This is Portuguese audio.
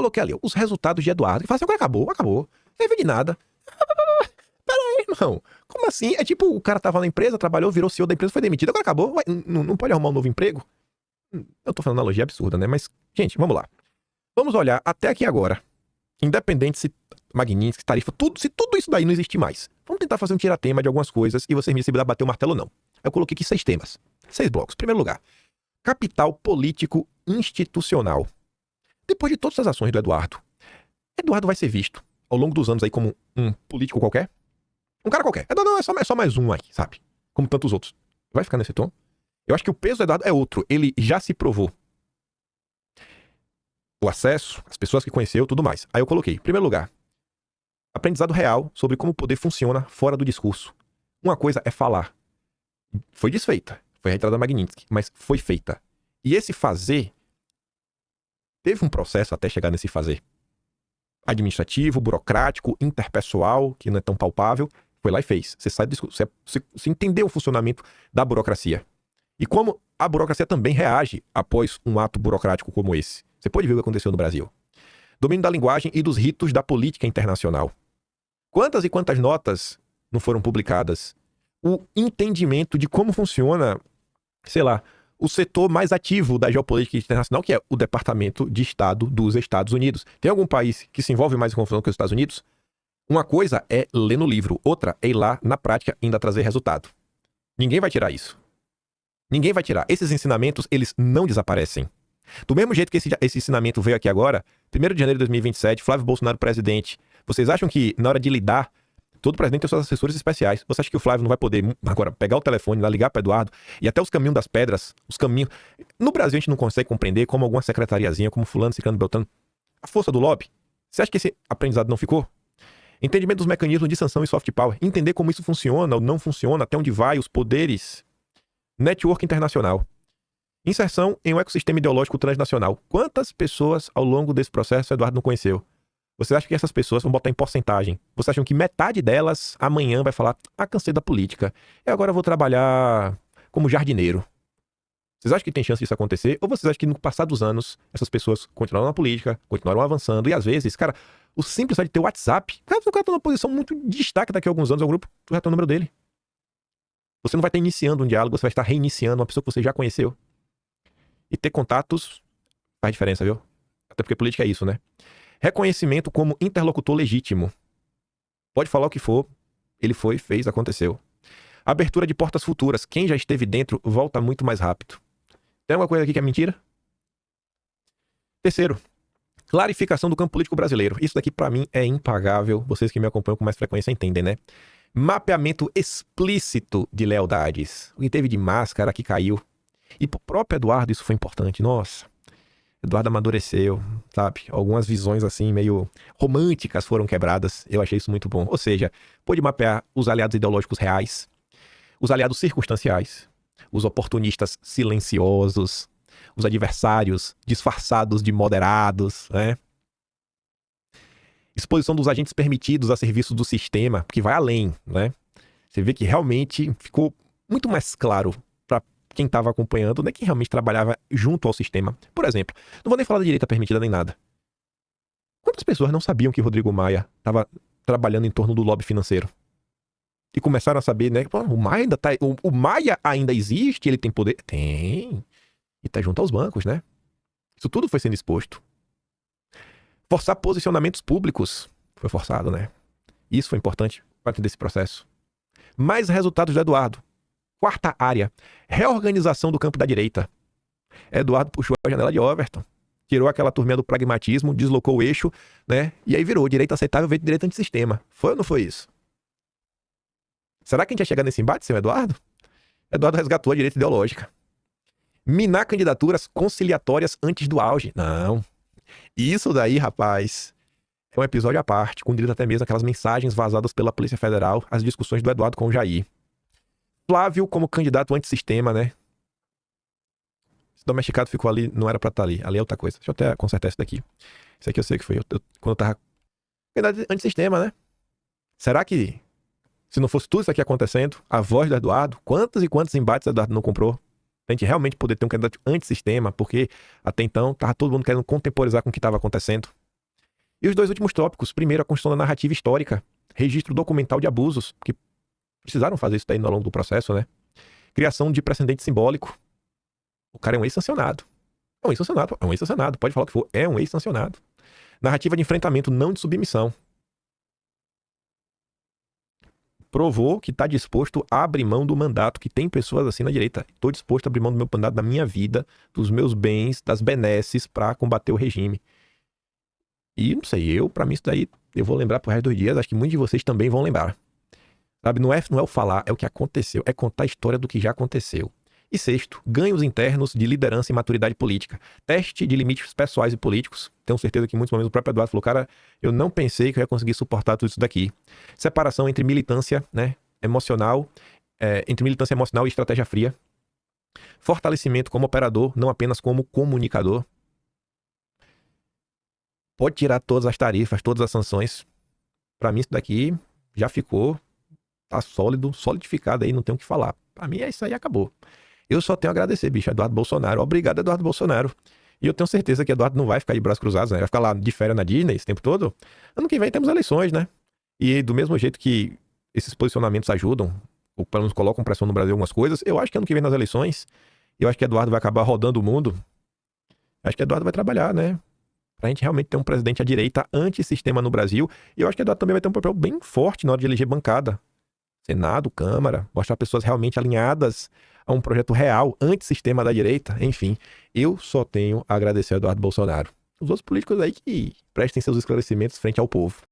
coloquei ali os resultados de Eduardo. E falei assim, agora acabou. Não teve de nada. Peraí, irmão. Como assim? É tipo, o cara tava na empresa, trabalhou, virou CEO da empresa, foi demitido, agora acabou. Ué, não pode arrumar um novo emprego? Eu tô falando analogia absurda, né? Mas, gente, vamos lá. Vamos olhar até aqui agora. Independente se Magnitsky, tarifa, se tudo isso daí não existir mais. Vamos tentar fazer um tiratema de algumas coisas e vocês me dizem se bater o martelo ou não. Eu coloquei aqui 6 temas. 6 blocos. Primeiro lugar, capital político institucional. Depois de todas as ações do Eduardo vai ser visto ao longo dos anos aí como um político qualquer? Um cara qualquer. Eduardo é só mais um aí, sabe? Como tantos outros. Vai ficar nesse tom? Eu acho que o peso do Eduardo é outro. Ele já se provou. O acesso, as pessoas que conheceu, tudo mais. Aí eu coloquei, em primeiro lugar, aprendizado real sobre como o poder funciona fora do discurso. Uma coisa é falar. Foi desfeita. Foi a retirada da Magnitsky, mas foi feita. E esse fazer, teve um processo até chegar nesse fazer. Administrativo, burocrático, interpessoal, que não é tão palpável. Foi lá e fez. Você sai do discurso. Você entendeu o funcionamento da burocracia. E como a burocracia também reage após um ato burocrático como esse. Você pode ver o que aconteceu no Brasil. Domínio da linguagem e dos ritos da política internacional. Quantas e quantas notas não foram publicadas? O entendimento de como funciona, sei lá, o setor mais ativo da geopolítica internacional, que é o Departamento de Estado dos Estados Unidos. Tem algum país que se envolve mais em confusão que os Estados Unidos? Uma coisa é ler no livro, outra é ir lá na prática e ainda trazer resultado. Ninguém vai tirar isso. Ninguém vai tirar. Esses ensinamentos, eles não desaparecem. Do mesmo jeito que esse ensinamento veio aqui agora, 1º de janeiro de 2027, Flávio Bolsonaro presidente. Vocês acham que na hora de lidar, todo presidente tem seus assessores especiais. Você acha que o Flávio não vai poder agora pegar o telefone, lá ligar para Eduardo e até os caminhos das pedras, os caminhos... No Brasil a gente não consegue compreender como alguma secretariazinha, como fulano, ciclano, beltrano. A força do lobby. Você acha que esse aprendizado não ficou? Entendimento dos mecanismos de sanção e soft power. Entender como isso funciona ou não funciona, até onde vai, os poderes. Network internacional. Inserção em um ecossistema ideológico transnacional. Quantas pessoas ao longo desse processo o Eduardo não conheceu? Você acha que essas pessoas vão botar em porcentagem? Vocês acham que metade delas amanhã vai falar, cansei da política, e agora eu vou trabalhar como jardineiro? Vocês acham que tem chance disso acontecer? Ou vocês acham que no passar dos anos, essas pessoas continuaram na política, continuaram avançando, e às vezes, cara, o simples de ter o WhatsApp, o cara tá numa posição muito de destaque daqui a alguns anos ao grupo, tu já tem o número dele. Você não vai estar iniciando um diálogo, você vai estar reiniciando uma pessoa que você já conheceu. E ter contatos faz diferença, viu? Até porque política é isso, né? Reconhecimento como interlocutor legítimo. Pode falar o que for, ele foi, fez, aconteceu. Abertura de portas futuras. Quem já esteve dentro volta muito mais rápido. Tem alguma coisa aqui que é mentira? Terceiro, clarificação do campo político brasileiro. Isso daqui pra mim é impagável. Vocês que me acompanham com mais frequência entendem, né? Mapeamento explícito de lealdades. O que teve de máscara que caiu. E pro próprio Eduardo isso foi importante. Nossa, Eduardo amadureceu, sabe? Algumas visões assim meio românticas foram quebradas. Eu achei isso muito bom. Ou seja, pôde mapear os aliados ideológicos reais, os aliados circunstanciais, os oportunistas silenciosos, os adversários disfarçados de moderados, né? Exposição dos agentes permitidos a serviço do sistema, que vai além, né? Você vê que realmente ficou muito mais claro para quem estava acompanhando, né, que realmente trabalhava junto ao sistema. Por exemplo, não vou nem falar da direita permitida nem nada. Quantas pessoas não sabiam que Rodrigo Maia estava trabalhando em torno do lobby financeiro? E começaram a saber, né, o Maia ainda existe, ele tem poder? Tem. E tá junto aos bancos, né? Isso tudo foi sendo exposto. Forçar posicionamentos públicos. Foi forçado, né? Isso foi importante para entender esse processo. Mais resultados do Eduardo. Quarta área. Reorganização do campo da direita. Eduardo puxou a janela de Overton. Tirou aquela turminha do pragmatismo, deslocou o eixo, né? E aí virou direita aceitável, veio direita antissistema. Foi ou não foi isso? Será que a gente ia chegar nesse embate, seu Eduardo? Eduardo resgatou a direita ideológica. Minar candidaturas conciliatórias antes do auge. Não. Isso daí, rapaz, é um episódio à parte, com direito até mesmo aquelas mensagens vazadas pela Polícia Federal, as discussões do Eduardo com o Jair. Flávio como candidato antissistema, né? Esse domesticado ficou ali, não era pra estar ali. Ali é outra coisa. Deixa eu até consertar isso daqui. Isso aqui eu sei que foi quando eu tava... Candidato antissistema, né? Será que, se não fosse tudo isso aqui acontecendo, a voz do Eduardo, quantos e quantos embates o Eduardo não comprou? A gente realmente poder ter um candidato antissistema, porque até então tava todo mundo querendo contemporizar com o que estava acontecendo. E os dois últimos tópicos. Primeiro, a construção da narrativa histórica. Registro documental de abusos, que precisaram fazer isso daí ao longo do processo, né? Criação de precedente simbólico. O cara é um ex-sancionado. É um ex-sancionado. É um ex-sancionado. Pode falar o que for. É um ex-sancionado. Narrativa de enfrentamento, não de submissão. Provou que está disposto a abrir mão do mandato, que tem pessoas assim na direita. Estou disposto a abrir mão do meu mandato, da minha vida, dos meus bens, das benesses para combater o regime. E não sei, para mim isso daí eu vou lembrar pro resto dos dias, acho que muitos de vocês também vão lembrar. Sabe, não é o falar, é o que aconteceu, é contar a história do que já aconteceu. E sexto, ganhos internos de liderança e maturidade política. Teste de limites pessoais e políticos. Tenho certeza que em muitos momentos o próprio Eduardo falou, cara, eu não pensei que eu ia conseguir suportar tudo isso daqui. Separação entre militância, né, emocional, entre militância emocional e estratégia fria. Fortalecimento como operador, não apenas como comunicador. Pode tirar todas as tarifas, todas as sanções. Para mim isso daqui já ficou, tá sólido, solidificado aí, não tem o que falar. Para mim é isso aí, acabou. Eu só tenho a agradecer, bicho, Eduardo Bolsonaro. Obrigado, Eduardo Bolsonaro. E eu tenho certeza que Eduardo não vai ficar de braços cruzados, né? Vai ficar lá de férias na Disney esse tempo todo. Ano que vem temos eleições, né? E do mesmo jeito que esses posicionamentos ajudam, ou pelo menos colocam pressão no Brasil em algumas coisas, eu acho que ano que vem nas eleições, eu acho que Eduardo vai acabar rodando o mundo. Acho que Eduardo vai trabalhar, né? Pra gente realmente ter um presidente à direita antissistema no Brasil. E eu acho que Eduardo também vai ter um papel bem forte na hora de eleger bancada. Senado, Câmara, mostrar pessoas realmente alinhadas a um projeto real, antissistema da direita. Enfim, eu só tenho a agradecer a Eduardo Bolsonaro. Os outros políticos aí que prestem seus esclarecimentos frente ao povo.